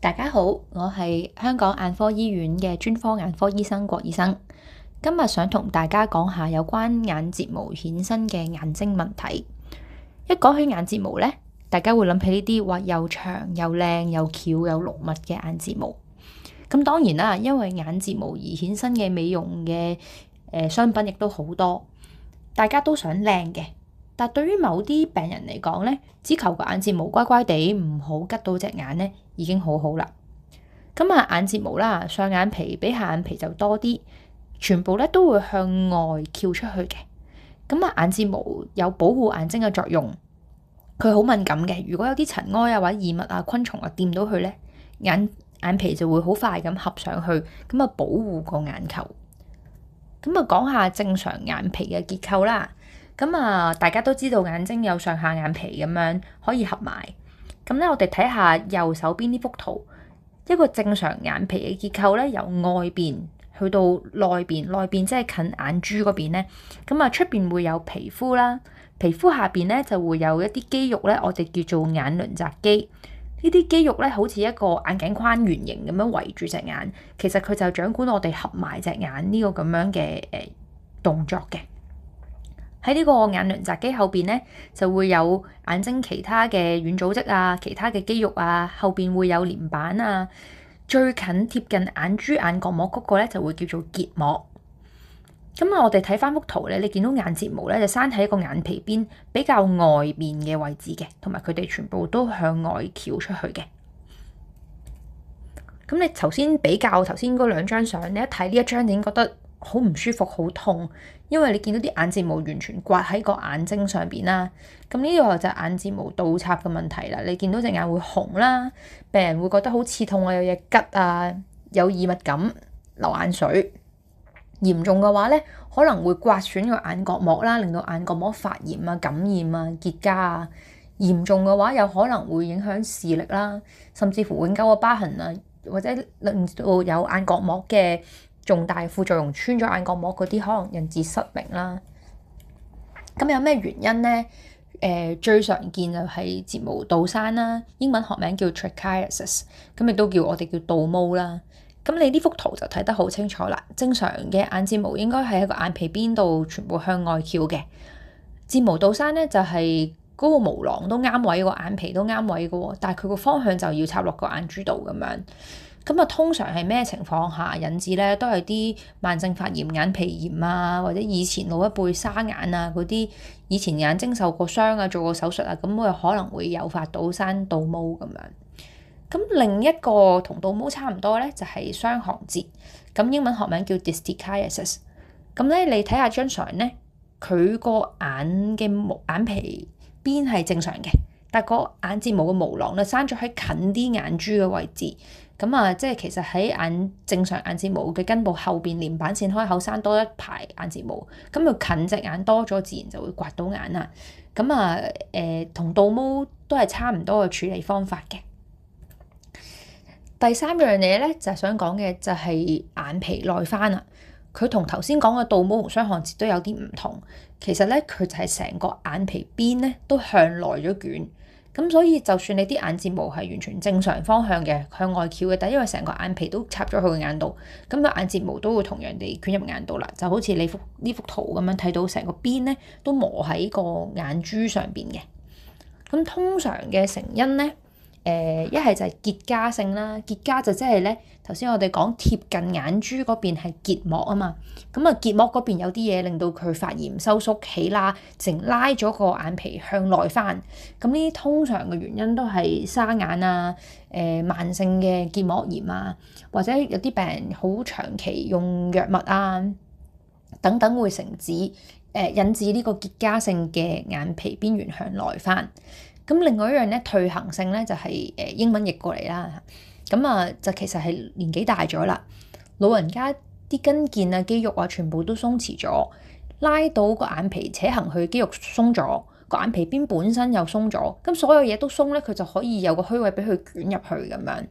大家好，我係香港眼科醫院嘅專科眼科醫生郭醫生。今日想同大家講下有關眼睫毛衍生嘅眼睛問題。一講起眼睫毛呢，大家會諗起呢啲話又長又靚又翹又濃密嘅眼睫毛。咁當然啦，因為眼睫毛而衍生嘅美容嘅商品亦都好多，大家都想靚嘅。但對於某啲病人嚟講呢，只求個眼睫毛乖乖地，唔好拮到隻眼呢，已經好好啦。咁眼睫毛啦，上眼皮比下眼皮就多啲，全部咧都會向外翹出去嘅。眼睫毛有保護眼睛嘅作用，佢好敏感嘅。如果有啲塵埃或者異物昆蟲掂到佢咧，眼皮就會好快咁合上去，保護個眼球。講下正常眼皮嘅結構啦。大家都知道眼睛有上下眼皮咁樣可以合埋。我哋睇下右手邊呢幅圖，一個正常眼皮嘅結構咧，由外邊去到內邊，內邊即係近眼珠嗰邊咧。出邊會有皮膚啦，皮膚下邊咧就會有一啲肌肉咧，我哋叫做眼輪匝肌。呢啲肌肉咧好似一個眼鏡框圓形咁樣圍住隻眼，其實佢就掌管我哋合埋隻眼呢個咁樣嘅動作嘅。喺呢個眼輪匝肌後邊咧，就會有眼睛其他嘅軟組織其他嘅肌肉後邊會有連板最近貼近眼珠眼角膜嗰個咧就會叫做結膜。我哋睇翻幅圖咧，你見到眼睫毛咧就生喺一個眼皮邊比較外面嘅位置嘅，同埋佢哋全部都向外翹出去嘅。你頭先比較頭先嗰兩張相，你一睇呢一張已經覺得好唔舒服，好痛，因為你見到啲眼睫毛完全刮喺個眼睛上邊啦。呢個就係眼睫毛倒插嘅問題啦。你見到隻眼會紅啦，病人會覺得好刺痛有嘢拮有異物感，流眼水。嚴重嘅話咧，可能會刮損個眼角膜啦，令到眼角膜發炎感染結痂嚴重嘅話，有可能會影響視力啦，甚至乎永久嘅疤痕或者令到有眼角膜嘅重大副作用，穿咗眼角膜嗰啲可能引致失明啦。有咩原因呢？最常見就係睫毛倒生啦，英文學名叫 trichiasis， 亦都叫我哋叫倒毛啦。你呢幅圖就睇得好清楚啦。正常嘅眼睫毛應該係喺個眼皮邊度全部向外翹嘅。睫毛倒生咧就係嗰個毛囊都啱位，個眼皮都啱位嘅，但係佢個方向就要插落個眼珠度咁樣。通常係咩情況下引致咧？都係啲慢性發炎、眼皮炎或者以前老一輩沙眼嗰啲，以前眼睛受過傷做過手術會可能會誘發到生倒毛咁樣。另一個同倒毛差唔多咧，就係雙行節。英文學名叫 distichiasis。你睇下張相咧，佢個眼皮邊係正常嘅，但個眼睫毛嘅毛囊咧生咗喺近啲眼珠嘅位置。即係其實喺正常眼睫毛嘅根部後邊連板線開口生多一排眼睫毛，佢近隻眼多咗，自然就會刮到眼啦。同倒毛都係差唔多嘅處理方法嘅。第三樣嘢咧就係想講嘅就係眼皮內翻啦。佢同頭先講嘅倒毛同雙行節都有啲唔同。其實咧佢就係成個眼皮邊咧都向內咗捲，所以就算你啲眼睫毛係完全正常方向嘅向外翹嘅，但因為成個眼皮都插咗去個眼度，個眼睫毛都會同樣地捲入眼度啦。就好似呢幅圖咁樣睇到成個邊咧都磨喺個眼珠上邊嘅。通常嘅成因咧，一係就係結痂性啦，結痂就即係咧頭先我哋講貼近眼珠嗰邊係結膜啊嘛，結膜嗰邊有啲嘢令到佢發炎收縮起啦，成拉咗個眼皮向內翻。呢啲通常嘅原因都係沙眼慢性嘅結膜炎或者有啲病人好長期用藥物等等會引致呢個結痂性嘅眼皮邊緣向內翻。另外一樣咧，退行性咧就係英文譯過嚟啦。就其實係年紀大咗啦，老人家啲筋腱肌肉全部都鬆弛咗，拉到個眼皮扯行去肌肉鬆咗，個眼皮邊本身又鬆咗，咁所有嘢都鬆咧，佢就可以有個虛位俾佢捲入去咁樣。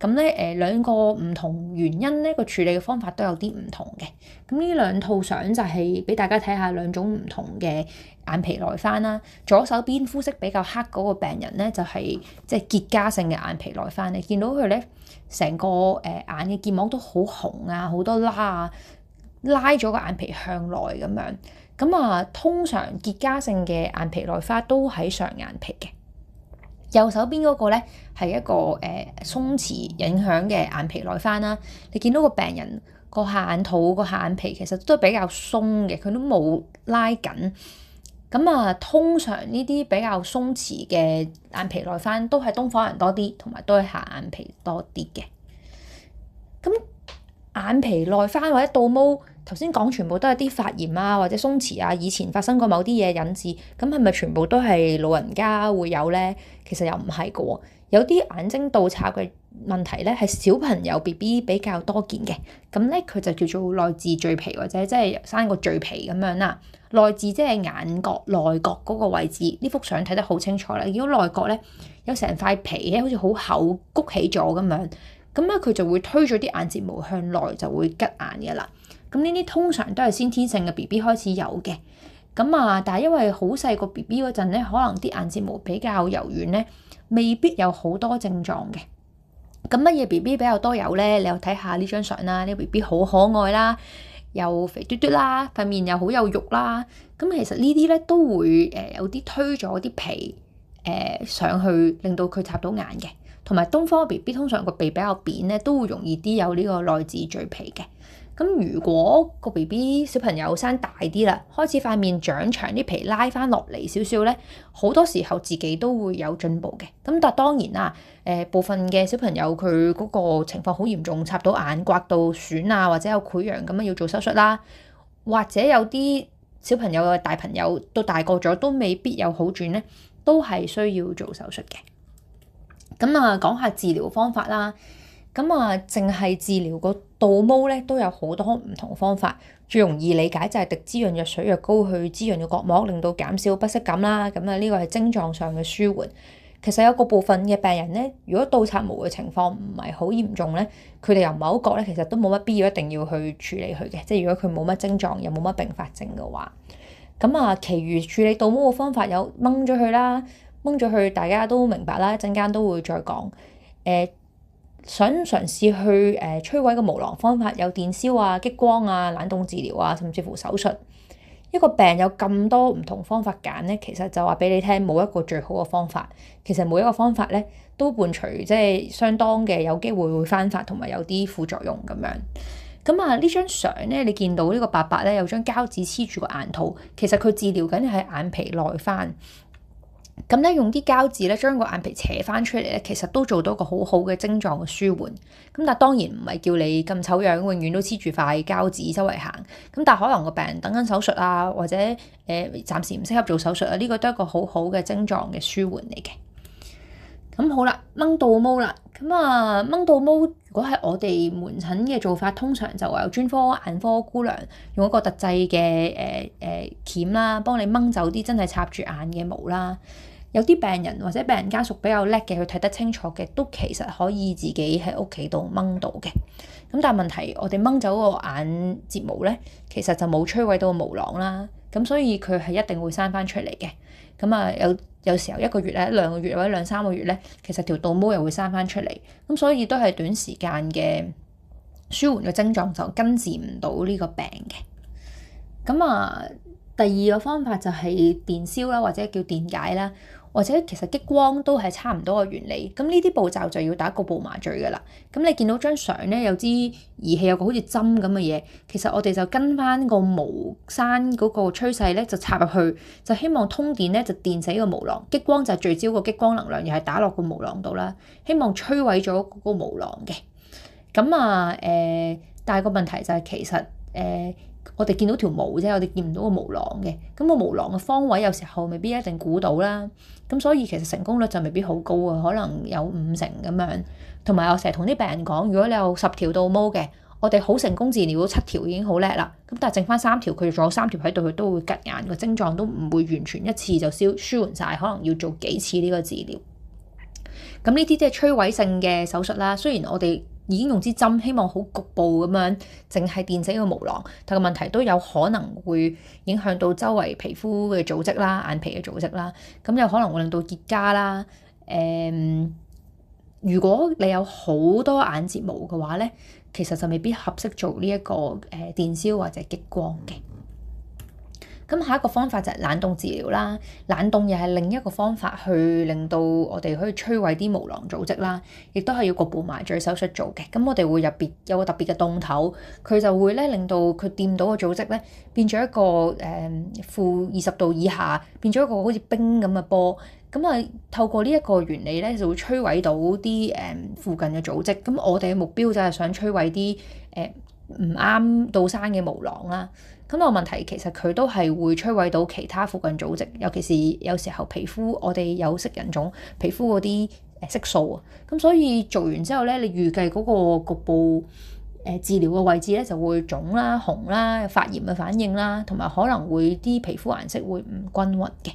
咁咧兩個唔同原因咧，個處理嘅方法都有啲唔同嘅。咁呢兩套相就係俾大家睇下兩種唔同嘅眼皮內翻啦。左手邊膚色比較黑嗰個病人咧，就係即係結痂性嘅眼皮內翻。你見到佢咧，成個眼嘅結膜都好紅啊，好多拉啊，拉咗個眼皮向內咁樣。咁啊，通常結痂性嘅眼皮內花都喺上眼皮嘅。右手邊嗰個咧係一個鬆弛影響嘅眼皮內翻啦。你見到個病人個下眼肚個下眼皮其實都比較鬆嘅，佢都冇拉緊。咁啊，通常呢啲比較鬆弛嘅眼皮內翻都係東方人多啲，同埋都係下眼皮多啲嘅。咁眼皮內翻或者倒毛，頭先講全部都係啲發炎啊，或者鬆弛啊，以前發生過某啲嘢引致，咁係咪全部都係老人家會有咧？其實又唔係嘅喎，有啲眼睛倒插嘅問題咧，係小朋友 BB 比較多見嘅。咁咧佢就叫做內痔疥皮，或者即係生個疥皮咁樣啦。內痔即係眼角內角嗰個位置，呢幅相睇得好清楚啦。見到內角咧有成塊皮咧，好似好厚谷起咗咁樣，咁咧佢就會推咗啲眼睫毛向內，就會吉眼嘅啦。咁呢啲通常都係先天性嘅 BB 開始有嘅。咁啊，但係因為好細個 BB 嗰陣咧，可能啲眼睫毛比較柔軟咧，未必有好多症狀嘅。咁乜嘢 BB 比較多有咧？你又睇下呢張相啦，呢個 BB 好可愛啦，又肥嘟嘟啦，塊面又好有肉啦。咁其實呢啲咧都會有啲推咗啲皮上去，令到佢插到眼嘅。同埋東方 BB 通常個鼻比較扁咧，都會容易啲有呢個內痔疥皮嘅。咁如果個 BB 小朋友生大啲啦，開始塊面長長啲皮拉翻落嚟少少咧，好多時候自己都會有進步嘅。咁但係當然啦，部分嘅小朋友佢嗰個情況好嚴重，插到眼刮到損啊，或者有潰瘍咁樣要做手術啦。或者有啲小朋友嘅大朋友到大個咗都未必有好轉咧，都係需要做手術嘅。咁啊，講下治療方法啦。咁啊，淨係治療個倒毛咧，都有好多唔同方法。最容易理解就係滴滋潤藥水藥膏去滋潤個角膜，令到減少不適感啦。咁啊，呢個係症狀上嘅舒緩。其實有個部分嘅病人咧，如果倒插毛嘅情況唔係好嚴重咧，佢哋又唔係好覺咧，其實都冇乜必要一定要去處理佢嘅。即係如果佢冇乜症狀又冇乜併發症嘅話，咁啊，其餘處理倒毛嘅方法有掹咗佢啦，掹咗佢大家都明白啦，一陣間都會再講。想嘗試去摧毀個毛囊方法有電燒啊、激光啊、冷凍治療啊，甚至乎手術。一個病有咁多唔同方法揀咧，其實就話俾你聽冇一個最好嘅方法。其實每一個方法咧都伴隨即係相當嘅有機會會翻發同埋有啲副作用咁樣。咁啊，呢張相咧，你見到呢個伯伯咧有張膠紙黐住個眼套，其實佢治療緊係眼皮內翻。咁咧用啲膠紙咧將個眼皮扯翻出嚟咧，其實都做到個好好嘅症狀嘅舒緩。咁但係當然唔係叫你咁醜樣，永遠都黐住塊膠紙周圍行。咁但係可能個病人等緊手術啊，或者暫時唔適合做手術啊，呢個都係一個好好嘅症狀嘅舒緩嚟嘅。咁好啦，掹倒毛啦。咁啊，掹倒毛如果係我哋門診嘅做法，通常就有專科眼科姑娘用一個特製嘅鉗啦，幫你掹走啲真係插住眼嘅毛啦。有啲病人或者病人家屬比較叻嘅，佢睇得清楚嘅，都其實可以自己喺屋企度掹到嘅。咁但係問題，我哋掹走個眼睫毛咧，其實就冇摧毀到個毛囊啦。咁所以佢係一定會生翻出嚟嘅。咁啊，有時候1個月咧、2個月或者2-3個月咧，其實條倒毛又會生翻出嚟。咁所以都係短時間嘅舒緩嘅症狀，就根治唔到呢個病嘅。咁啊，第二個方法就係電燒啦，或者叫電解啦。或者其實激光都係差唔多嘅原理，咁呢啲步驟就要打局部麻醉㗎啦。咁你見到張相咧，有支儀器有個好似針咁嘅嘢，其實我哋就跟翻個毛生嗰個趨勢咧，就插入去，就希望通電咧就電死個毛囊。激光就係聚焦個激光能量，又係打落個毛囊度啦，希望摧毀咗嗰個毛囊嘅。咁啊但係個問題就係其實我哋見到條毛啫，我哋見唔到個毛囊嘅。咁個毛囊嘅方位有時候未必一定估到啦。咁所以其實成功率就未必好高啊，可能有50%咁樣。同埋我成日同啲病人講，如果你有10條倒毛嘅，我哋好成功治療到7條已經好叻啦，咁但係剩翻3條，佢仲有3條喺度，佢都會吉眼，個症狀都唔會完全一次就舒緩晒，可能要做幾次呢個治療。咁呢啲即係摧毀性嘅手術啦。雖然我哋已經用支針，希望好局部咁樣淨係電死個毛囊，但個問題都有可能會影響到周圍皮膚嘅組織啦、眼皮嘅組織啦，咁有可能會令到結痂啦。如果你有好多眼睫毛嘅話咧，其實就未必合適做呢一個電燒或者激光嘅。咁下一個方法就係冷凍治療啦。冷凍又係另一個方法去令到我哋可以摧毀啲毛囊組織啦，亦都係要局部麻醉手術做嘅。咁我哋會有個特別嘅凍頭，佢就會咧令到佢掂到個組織咧變咗一個-20度以下，變咗一個好似冰咁嘅波。咁啊，透過呢一個原理咧，就會摧毀到啲附近嘅組織。咁我哋嘅目標就係想摧毀啲唔啱到生嘅毛囊啦。咁個問題其實佢都係會摧毀到其他附近組織，尤其是有時候皮膚我哋有色人種皮膚嗰啲色素啊。咁所以做完之後咧，你預計嗰個局部治療嘅位置咧就會腫啦、紅啦、發炎嘅反應啦，同埋可能會啲皮膚顏色會唔均勻嘅。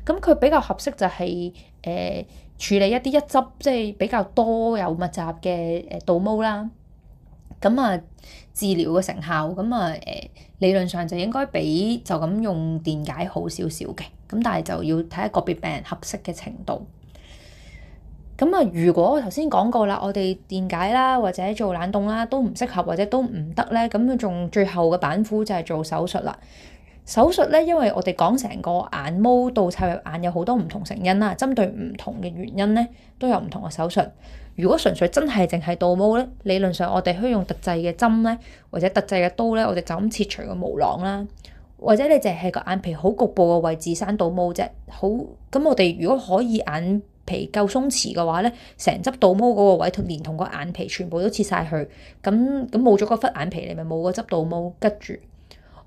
咁佢比較合適就係處理一啲一執即係比較多有密集嘅倒毛啦。咁啊，治療嘅成效咁啊理論上就應該比就咁用電解好少少嘅。咁但係就要睇下個別病人合適嘅程度。咁啊，如果頭先講過啦，我哋電解啦或者做冷凍啦都唔適合或者都唔得咧，咁仲最後嘅板斧就係做手術啦。手術咧，因為我哋講成個眼毛倒插入眼有好多唔同成因啦，針對唔同嘅原因咧都有唔同嘅手術。如果純粹真係淨係倒毛咧，理論上我哋可以用特製嘅針咧，或者特製嘅刀咧，我哋就咁切除個毛囊啦。或者你淨係個眼皮好局部嘅位置生倒毛啫。好，咁我哋如果可以眼皮夠鬆弛嘅話咧，成執倒毛嗰個位連同個眼皮全部都切晒去，咁冇咗嗰忽眼皮，你咪冇嗰執倒毛拮住。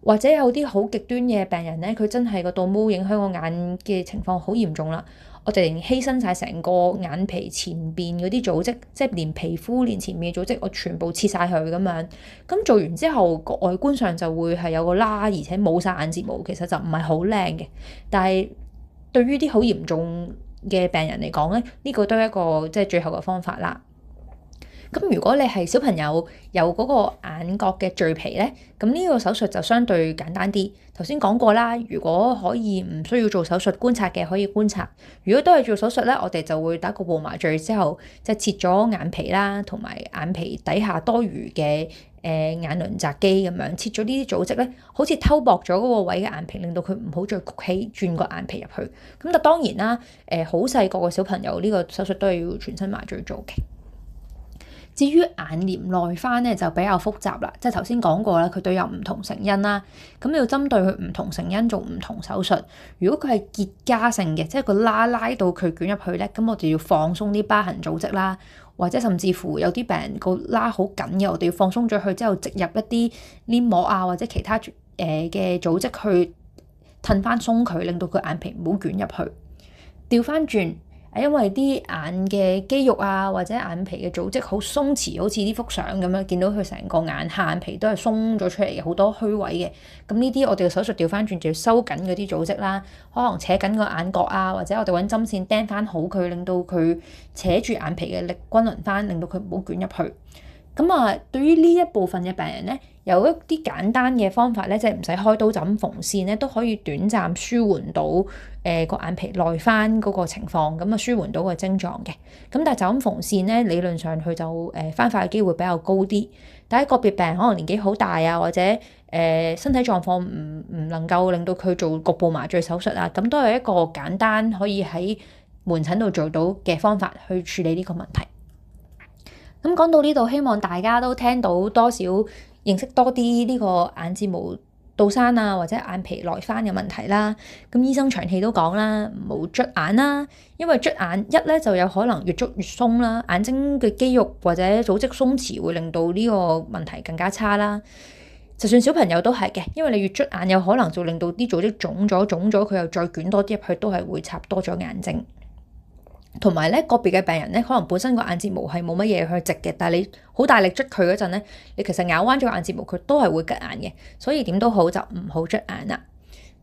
或者有啲好極端嘅病人咧，佢真係個倒毛影響個眼嘅情況好嚴重啦。我哋連犧牲晒成個眼皮前邊嗰啲組織，即係連皮膚連前面嘅組織，我全部切晒佢咁樣。咁做完之後個外觀上就會係有個疤，而且冇晒眼睫毛，其實就唔係好靚嘅。但係對於啲好嚴重嘅病人嚟講咧，呢個都係一個即係最後嘅方法啦。咁如果你係小朋友有嗰個眼角嘅聚皮咧，咁呢個手術就相對簡單啲。頭先講過啦，如果可以唔需要做手術觀察嘅，可以觀察。如果都係做手術咧，我哋就會打局部麻醉之後，即係切咗眼皮啦，同埋眼皮底下多餘嘅眼輪匝肌咁樣，切咗呢啲組織咧，好似偷薄咗嗰個位嘅眼皮，令到佢唔好再曲起轉個眼皮入去。咁但當然啦，好細個嘅小朋友呢個手術都係要全身麻醉做嘅。至於眼簾內翻咧就比較複雜啦，即係頭先講過啦，佢都有唔同成因啦，咁要針對佢唔同成因做唔同手術。如果佢係結痂性嘅，即係個拉到佢捲入去咧，咁我哋要放鬆啲疤痕組織啦，或者甚至乎有啲病人個拉好緊嘅，我哋要放鬆咗佢之後，植入一啲黏膜啊或者其他嘅組織去褪翻鬆佢，令到佢眼皮唔好捲入去。調翻轉。因為啲眼嘅肌肉啊，或者眼皮嘅組織好鬆弛，好似呢幅相咁樣，見到佢成個眼下眼皮都係鬆咗出嚟嘅，好多虛位嘅。咁呢啲我哋嘅手術調翻轉就要收緊嗰啲組織啦，可能扯緊個眼角啊，或者我哋揾針線釘翻好佢，令到佢扯住眼皮嘅力均勻翻，令到佢唔好捲入去。咁啊，對於呢一部分嘅病人咧，有一啲簡單嘅方法咧，即係唔使開刀就咁縫線咧，都可以短暫舒緩到個眼皮內翻嗰個情況，咁啊舒緩到個症狀嘅。咁但係就咁縫線咧，理論上佢就翻發嘅機會比較高啲。但係個別病人可能年紀好大啊，或者身體狀況唔能夠令到佢做局部麻醉手術啊，咁都係一個簡單可以喺門診度做到嘅方法去處理呢個問題。咁講到呢度，希望大家都聽到多少認識多啲呢個眼睫毛倒生啊，或者眼皮內翻嘅問題啦。咁醫生長期都講啦，唔好捽眼啦，因為捽眼一咧就有可能越捽越鬆啦，眼睛嘅肌肉或者組織鬆弛會令到呢個問題更加差啦。就算小朋友都係嘅，因為你越捽眼有可能就令到啲組織腫咗，佢又再捲多啲入去，都係會插多咗眼睛。同埋咧，個別嘅病人咧，可能本身個眼睫毛係冇乜嘢去直嘅，但係你好大力捽佢嗰陣咧，你其實咬彎咗個眼睫毛，佢都係會拮眼嘅，所以點都好就唔好捽眼啦。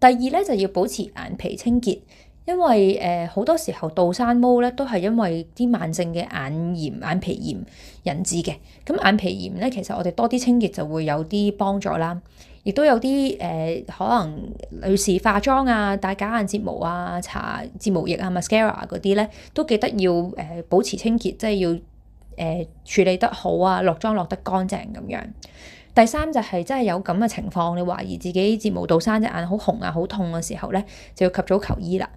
第二咧就要保持眼皮清潔，因為好多時候倒山毛咧都係因為啲慢性嘅眼炎、眼皮炎引致嘅。咁眼皮炎咧，其實我哋多啲清潔就會有啲幫助啦。亦都有啲可能女士化妝啊、戴假眼睫毛啊、搽睫毛液啊、mascara 嗰啲咧，都記得要保持清潔，即係要處理得好啊，落妝落得乾淨咁樣。第三就係真係有咁嘅情況，你懷疑自己睫毛倒生隻眼好紅啊、好痛嘅時候咧，就要及早求醫啦。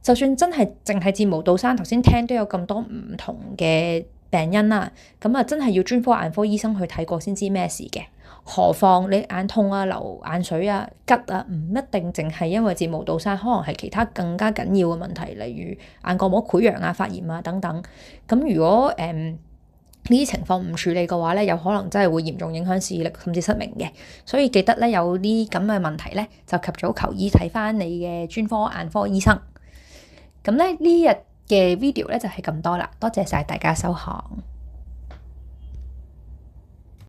就算真係淨係睫毛倒生，頭先聽都有咁多唔同嘅病因啦，咁啊真係要專科眼科醫生去睇過先知咩事嘅。何況你眼痛啊、流眼水啊、拮啊，唔一定淨係因為睫毛倒生，可能係其他更加緊要嘅問題，例如眼角膜潰瘍啊、發炎啊等等。咁如果呢啲情況唔處理嘅話咧，有可能真係會嚴重影響視力，甚至失明嘅。所以記得咧，有啲咁嘅問題咧，就及早求醫睇翻你嘅專科眼科醫生。咁咧呢日嘅 video 咧就係咁多啦，多謝晒大家收看。